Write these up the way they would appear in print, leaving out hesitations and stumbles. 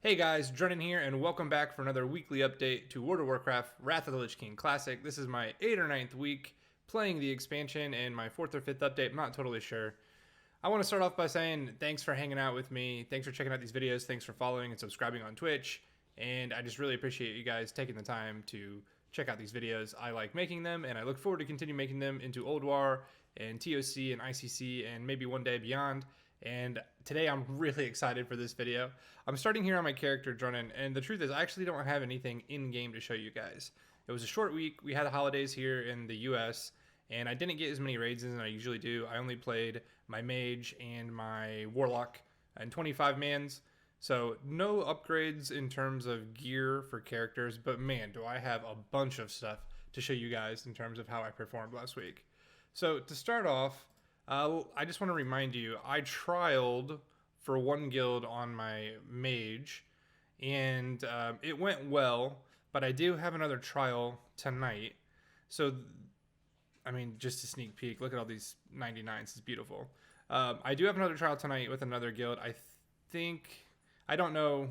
Hey guys, Drunon here, and welcome back for another weekly update to World of Warcraft Wrath of the Lich King Classic. This is my 8th or ninth week playing the expansion and my 4th or 5th update. I'm not totally sure. I want to start off by saying thanks for hanging out with me. Thanks for checking out these videos. Thanks for following and subscribing on Twitch. And I just really appreciate you guys taking the time to check out these videos. I like making them, and I look forward to continue making them into Old War and TOC and ICC and maybe one day beyond. And today I'm really excited for this video. I'm starting here on my character Drunon, and the truth is I actually don't have anything in-game to show you guys. It was a short week. We had the holidays here in the US, and I didn't get as many raids as I usually do. I only played my mage and my warlock and 25 mans. So no upgrades in terms of gear for characters, but man, do I have a bunch of stuff to show you guys in terms of how I performed last week. So to start off, I just want to remind you, I trialed for one guild on my mage, and it went well, but I do have another trial tonight. So, I mean, just a sneak peek, look at all these 99s, it's beautiful. I do have another trial tonight with another guild. I don't know,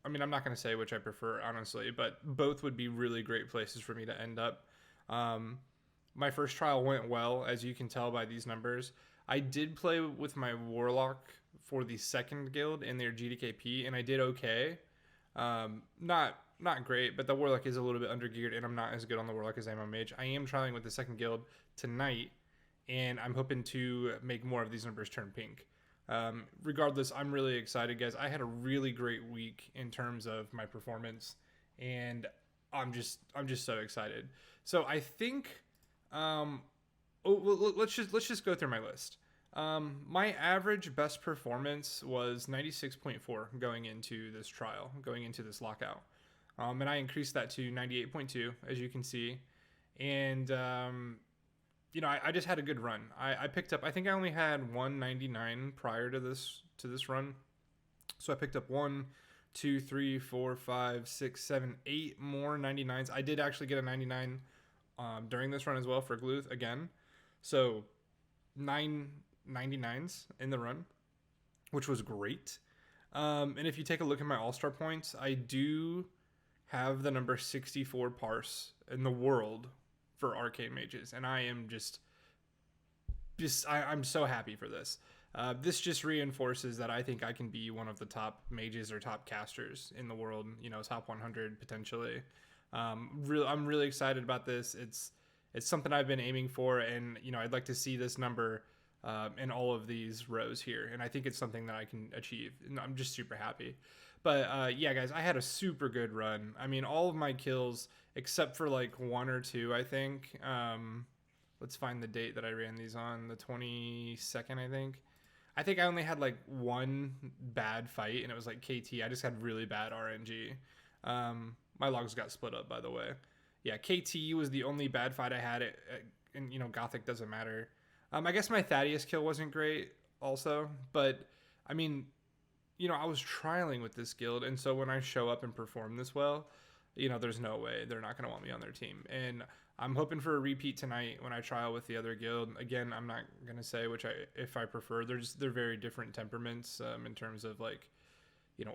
I mean, I'm not going to say which I prefer, honestly, but both would be really great places for me to end up. My first trial went well, as you can tell by these numbers. I did play with my Warlock for the second guild in their GDKP, and I did okay. Not great, but the Warlock is a little bit undergeared, and I'm not as good on the Warlock as I am on Mage. I am trying with the second guild tonight, and I'm hoping to make more of these numbers turn pink. Regardless, I'm really excited, guys. I had a really great week in terms of my performance, and I'm just so excited. So I think... let's just go through my list. My average best performance was 96.4 going into this trial, going into this lockout. And I increased that to 98.2, as you can see. And, I just had a good run. I picked up, I think I only had 199 prior to this run. So I picked up 1, 2, 3, 4, 5, 6, 7, 8 more 99s. I did actually get a 99 during this run as well for Gluth again. So 9 99s in the run, which was great. And if you take a look at my all-star points, I do have the number 64 parse in the world for Arcane Mages. And I am I'm so happy for this. This just reinforces that I think I can be one of the top mages or top casters in the world, top 100 potentially. I'm really excited about this. It's something I've been aiming for, and I'd like to see this number in all of these rows here, and I think it's something that I can achieve. And I'm just super happy. But yeah, guys, I had a super good run. I mean, all of my kills except for like 1 or 2, I think. Let's find the date that I ran these on, the 22nd, I think. I think I only had like 1 bad fight, and it was like KT. I just had really bad RNG. My logs got split up, by the way. Yeah, KT was the only bad fight I had. And Gothic doesn't matter. I guess my Thaddeus kill wasn't great also. But, I mean, I was trialing with this guild. And so when I show up and perform this well, there's no way they're not going to want me on their team. And I'm hoping for a repeat tonight when I trial with the other guild. Again, I'm not going to say if I prefer. They're very different temperaments in terms of, like,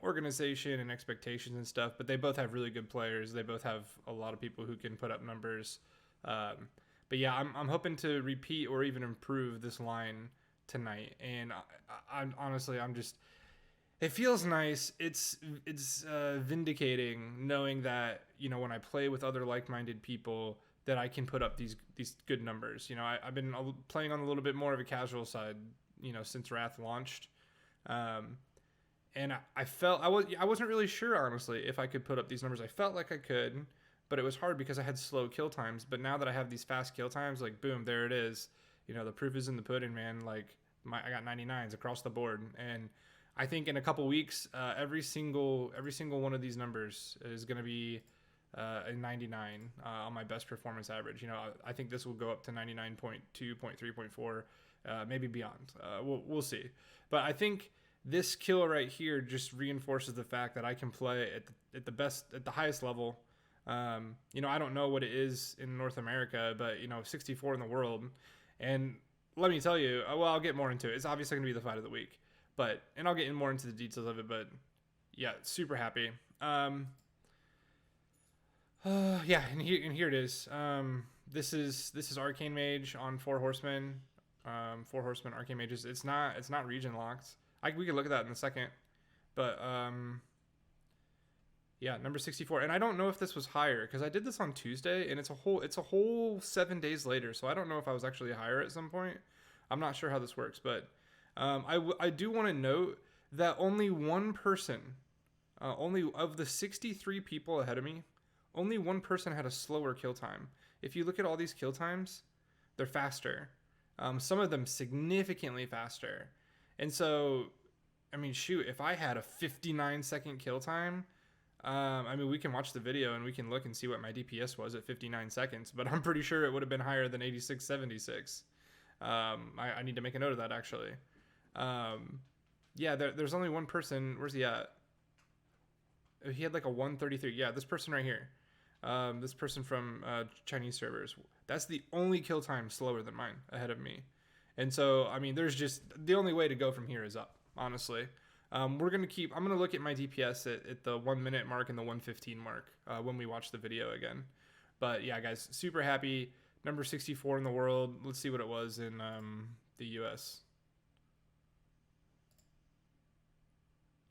organization and expectations and stuff, but they both have really good players. They both have a lot of people who can put up numbers. But yeah, I'm hoping to repeat or even improve this line tonight. And I'm honestly, it feels nice. It's vindicating knowing that, when I play with other like-minded people, that I can put up these good numbers. I've been playing on a little bit more of a casual side, since Wrath launched. And I felt I wasn't really sure, honestly, if I could put up these numbers. I felt like I could, but it was hard because I had slow kill times. But now that I have these fast kill times, like, boom, there it is. The proof is in the pudding, man. Like, I got 99s across the board, and I think in a couple weeks, every single one of these numbers is going to be a 99 on my best performance average. I think this will go up to 99.2, 0.3, 0.4, maybe beyond. We'll see. But I think this kill right here just reinforces the fact that I can play at the highest level. I don't know what it is in North America, but 64 in the world. And let me tell you, well, I'll get more into it. It's obviously going to be the fight of the week, and I'll get more into the details of it. But yeah, super happy. Yeah, and here it is. This is Arcane Mage on Four Horsemen. Four Horsemen Arcane Mages. It's not region locked. We could look at that in a second, but yeah, number 64. And I don't know if this was higher because I did this on Tuesday, and it's a whole 7 days later. So I don't know if I was actually higher at some point. I'm not sure how this works, but I do want to note that only one person, only of the 63 people ahead of me, only one person had a slower kill time. If you look at all these kill times, they're faster. Some of them significantly faster. And so, I mean, shoot, if I had a 59-second kill time, I mean, we can watch the video and we can look and see what my DPS was at 59 seconds, but I'm pretty sure it would have been higher than 8676. I need to make a note of that, actually. Yeah, there's only one person. Where's he at? He had like a 133. Yeah, this person right here. This person from Chinese servers. That's the only kill time slower than mine ahead of me. And so, I mean, there's just the only way to go from here is up, honestly. I'm going to look at my DPS at the 1 minute mark and the 1:15 mark when we watch the video again. But yeah, guys, super happy. Number 64 in the world. Let's see what it was in the US.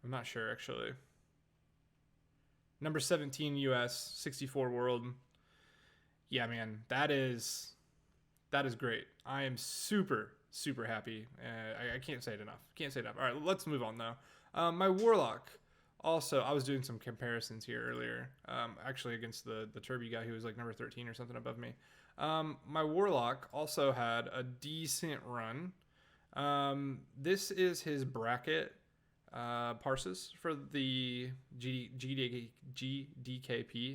I'm not sure, actually. Number 17 US, 64 world. Yeah, man, that is great. I am super happy. I can't say it enough. All right, let's move on though. My warlock. Also, I was doing some comparisons here earlier, actually against the Turby guy who was like number 13 or something above me. My warlock also had a decent run. This is his bracket parses for the GDKP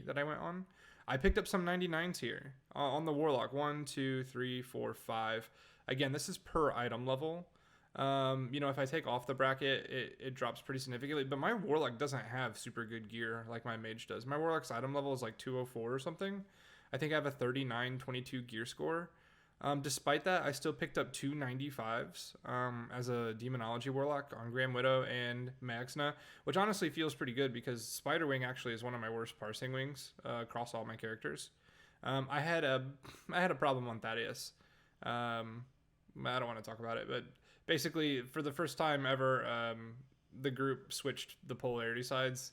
that I went on. I picked up some 99s here on the warlock. 1, 2, 3, 4, 5. Again, this is per item level. You know, if I take off the bracket, it drops pretty significantly, but my warlock doesn't have super good gear like my mage does. My warlock's item level is like 204 or something. I think I have a 39-22 gear score. Despite that, I still picked up 2 95s as a Demonology Warlock on Graham Widow and Maxna, which honestly feels pretty good because Spiderwing actually is one of my worst parsing wings across all my characters. I had a problem on Thaddeus. I don't want to talk about it, but basically for the first time ever, the group switched the polarity sides,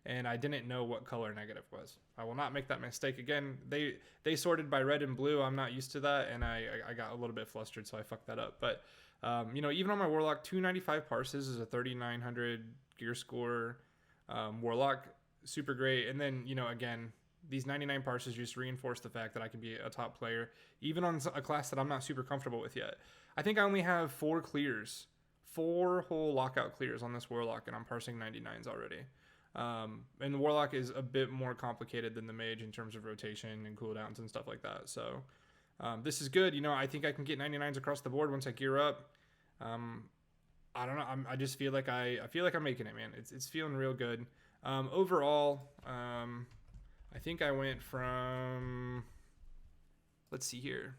and I didn't know what color negative was. I will not make that mistake again. They sorted by red and blue. I'm not used to that, and I got a little bit flustered, so I fucked that up. But you know, even on my warlock, 295 parses is a 3900 gear score warlock, super great. And then, you know, again, these 99 parses just reinforce the fact that I can be a top player, even on a class that I'm not super comfortable with yet. I think I only have 4 clears, 4 whole lockout clears on this warlock, and I'm parsing 99s already. And the warlock is a bit more complicated than the mage in terms of rotation and cooldowns and stuff like that. So this is good. You know, I think I can get 99s across the board once I gear up. I don't know. I just feel like I feel like I'm making it, man. It's feeling real good. Overall, I think I went from, let's see here.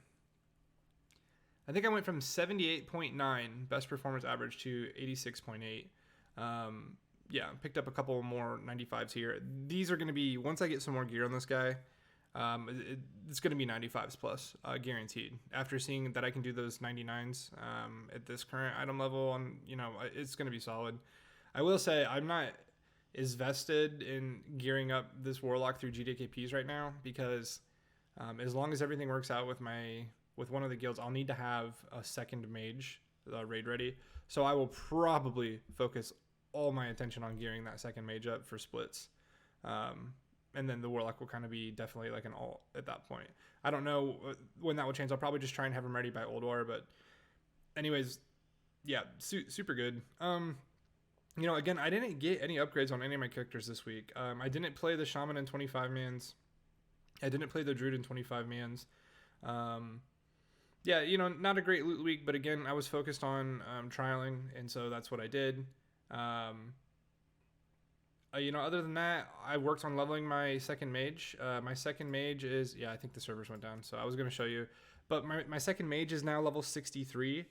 I think I went from 78.9 best performance average to 86.8. Yeah, picked up a couple more 95s here. These are going to be, once I get some more gear on this guy, it's going to be 95s plus, guaranteed. After seeing that I can do those 99s at this current item level, and you know, it's going to be solid. I will say I'm not as vested in gearing up this warlock through GDKPs right now, because as long as everything works out with one of the guilds, I'll need to have a second mage raid ready. So I will probably focus all my attention on gearing that second mage up for splits. And then the warlock will kind of be definitely like an alt at that point. I don't know when that will change. I'll probably just try and have him ready by Old War. But anyways, yeah, super good. You know, again, I didn't get any upgrades on any of my characters this week. I didn't play the Shaman in 25 mans. I didn't play the Druid in 25 mans. Yeah, you know, not a great loot week, but again, I was focused on trialing, and so that's what I did. You know, other than that, I worked on leveling my second mage. My second mage is, yeah, I think the servers went down, so I was going to show you. But my second mage is now level 63.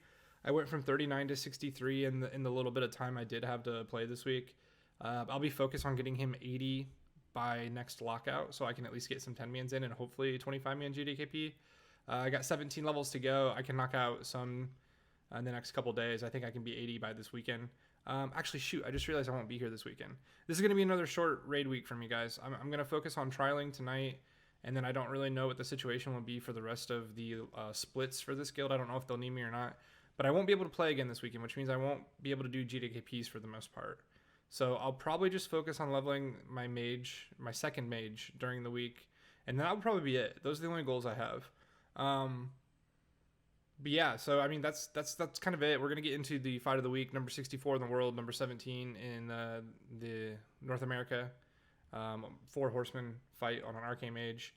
I went from 39 to 63 in the little bit of time I did have to play this week. I'll be focused on getting him 80 by next lockout, so I can at least get some 10 mans in and hopefully 25 man GDKP. I got 17 levels to go. I can knock out some in the next couple days. I think I can be 80 by this weekend. Actually, shoot, I just realized I won't be here this weekend. This is going to be another short raid week for me, guys. I'm going to focus on trialing tonight, and then I don't really know what the situation will be for the rest of the splits for this guild. I don't know if they'll need me or not, but I won't be able to play again this weekend, which means I won't be able to do GDKPs for the most part. So I'll probably just focus on leveling my mage, my second mage, during the week, and that will probably be it. Those are the only goals I have. But yeah, so I mean that's kind of it. We're gonna get into the fight of the week, number 64 in the world, number 17 in the North America, Four Horsemen fight on an Arcane Mage.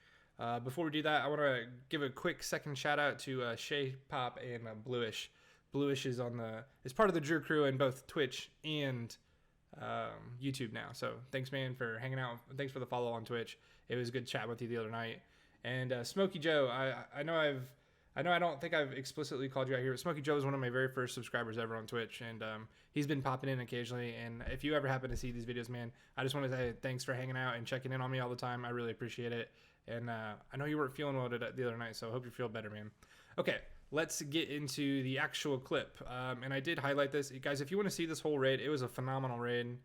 Before we do that, I want to give a quick second shout out to Shay Pop and Bluish. Bluish is part of the Drew crew in both Twitch and YouTube now. So thanks, man, for hanging out. Thanks for the follow on Twitch. It was good chatting with you the other night. And Smokey Joe, I know I don't think I've explicitly called you out here, but Smokey Joe is one of my very first subscribers ever on Twitch, and he's been popping in occasionally. And if you ever happen to see these videos, man, I just want to say thanks for hanging out and checking in on me all the time. I really appreciate it. And I know you weren't feeling well the other night, so I hope you feel better, man. Okay, let's get into the actual clip. And I did highlight this. Guys, if you want to see this whole raid, it was a phenomenal raid.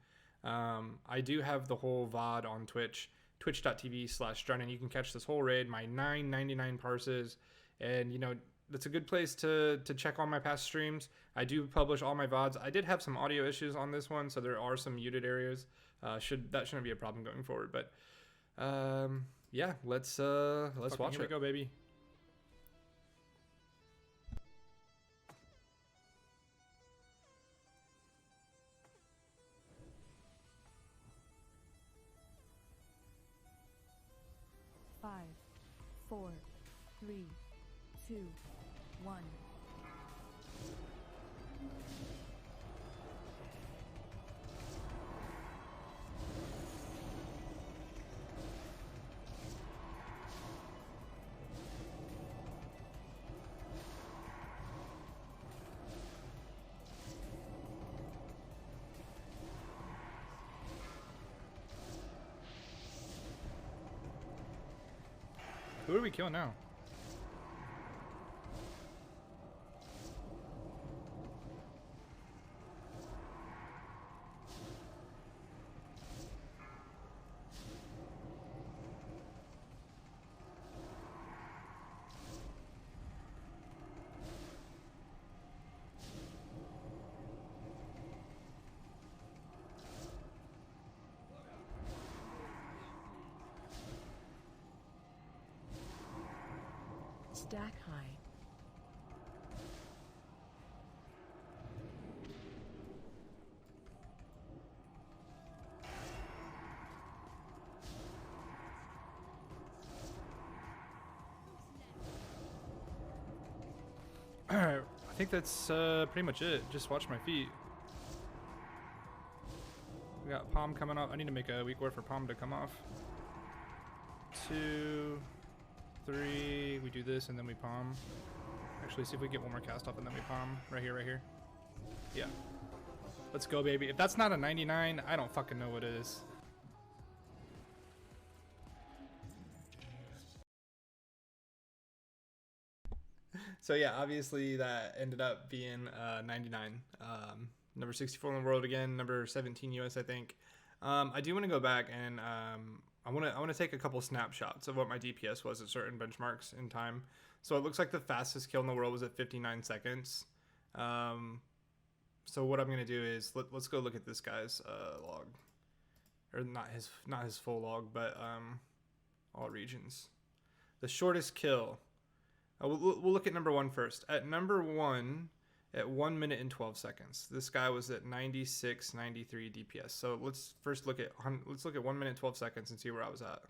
I do have the whole VOD on Twitch, twitch.tv/Drunon. You can catch this whole raid, my 9.99 parses. And, you know, that's a good place to check all my past streams. I do publish all my VODs. I did have some audio issues on this one, so there are some muted areas. That shouldn't be a problem going forward. But, yeah, let's watch it. Here we go, baby. Five, 4, 3, 2, 1. Who are we killing now? Stack high. Alright, I think that's pretty much it. Just watch my feet. We got Palm coming up. I need to make a weak word for Palm to come off. 2, 3, we do this and then we palm. Actually, see if we get one more cast off and then we palm. Right here. Yeah. Let's go, baby. If that's not a 99, I don't fucking know what it is. So yeah, obviously that ended up being 99. Number 64 in the world again, number 17 US, I think. I do want to go back and I want to take a couple snapshots of what my DPS was at certain benchmarks in time. So it looks like the fastest kill in the world was at 59 seconds. So what I'm gonna do is let's go look at this guy's log, or not his full log, but all regions. The shortest kill. We'll look at number 1 first. At number 1, at 1 minute and 12 seconds, this guy was at 96, 93 DPS. So let's first look at 1 minute 12 seconds and see where I was at.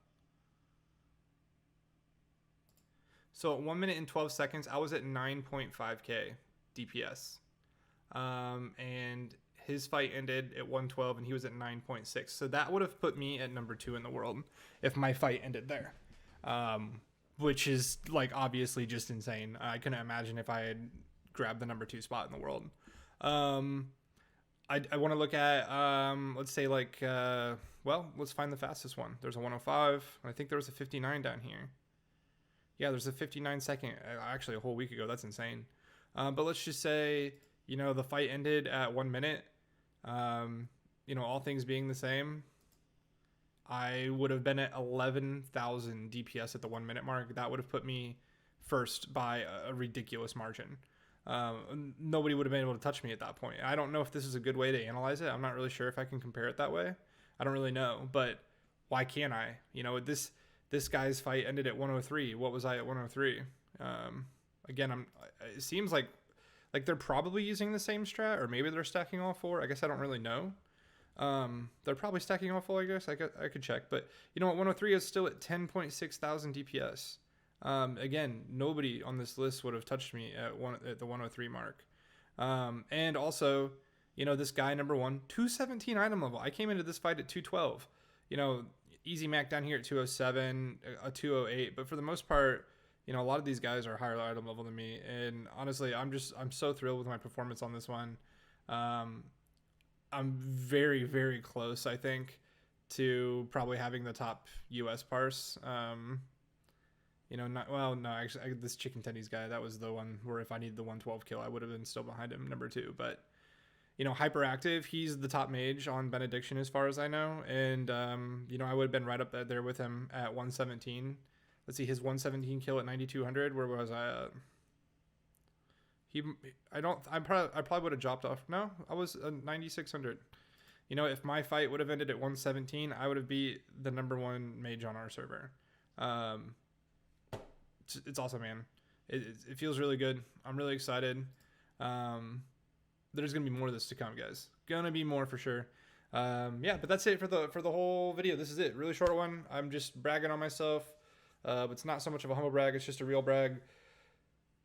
So at 1 minute and 12 seconds, I was at 9.5k DPS, and his fight ended at 112, and he was at 9.6. So that would have put me at number 2 in the world if my fight ended there. Which is like obviously just insane. I couldn't imagine if I had grabbed the number 2 spot in the world. I want to look at, let's say like, well, let's find the fastest one. There's a 105. And I think there was a 59 down here. Yeah, there's a 59 second, actually a whole week ago. That's insane. But let's just say, you know, the fight ended at 1 minute. You know, all things being the same, I would have been at 11,000 DPS at the 1 minute mark. That would have put me first by a ridiculous margin. Nobody would have been able to touch me at that point. I don't know if this is a good way to analyze it. I'm not really sure if I can compare it that way. I don't really know, but why can't I? You know, this guy's fight ended at 103. What was I at 103? Again, it seems like they're probably using the same strat, or maybe they're stacking all four. I guess I don't really know. They're probably stacking all four, I guess. I could check, but you know what? 103 is still at 10.6 thousand DPS. Again, nobody on this list would have touched me at the 103 mark. And also, you know, this guy number one, 217 item level. I came into this fight at 212. You know, easy mac down here at 207, a 208. But for the most part, you know, a lot of these guys are higher item level than me. And honestly, I'm so thrilled with my performance on this one. I'm very, very close, I think, to probably having the top US parse. You know, actually, this Chicken Tendies guy, that was the one where if I needed the 112 kill, I would have been still behind him, number two. But, you know, Hyperactive, he's the top mage on Benediction as far as I know. And, you know, I would have been right up there with him at 117. Let's see, his 117 kill at 9,200. Where was I at? I probably would have dropped off. No, I was 9,600. You know, if my fight would have ended at 117, I would have beat the number one mage on our server. It's awesome, man. It feels really good. I'm really excited. There's gonna be more of this to come, guys. Gonna be more for sure. Yeah, but that's it for the whole video. This is it. Really short one. I'm just bragging on myself. But it's not so much of a humble brag. It's just a real brag.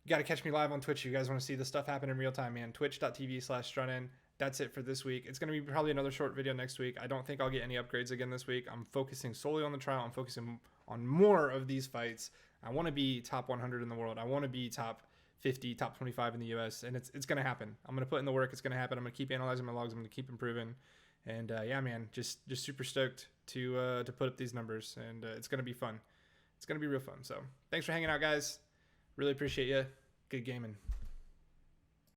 You got to catch me live on Twitch if you guys want to see this stuff happen in real time, man. Twitch.tv/Drunon. That's it for this week. It's going to be probably another short video next week. I don't think I'll get any upgrades again this week. I'm focusing solely on the trial. I'm focusing on more of these fights. I want to be top 100 in the world. I want to be top 50, top 25 in the US, and it's going to happen. I'm going to put in the work. It's going to happen. I'm going to keep analyzing my logs. I'm going to keep improving. And yeah, man, just super stoked to put up these numbers, and it's going to be fun. It's going to be real fun. So thanks for hanging out, guys. Really appreciate you. Good gaming.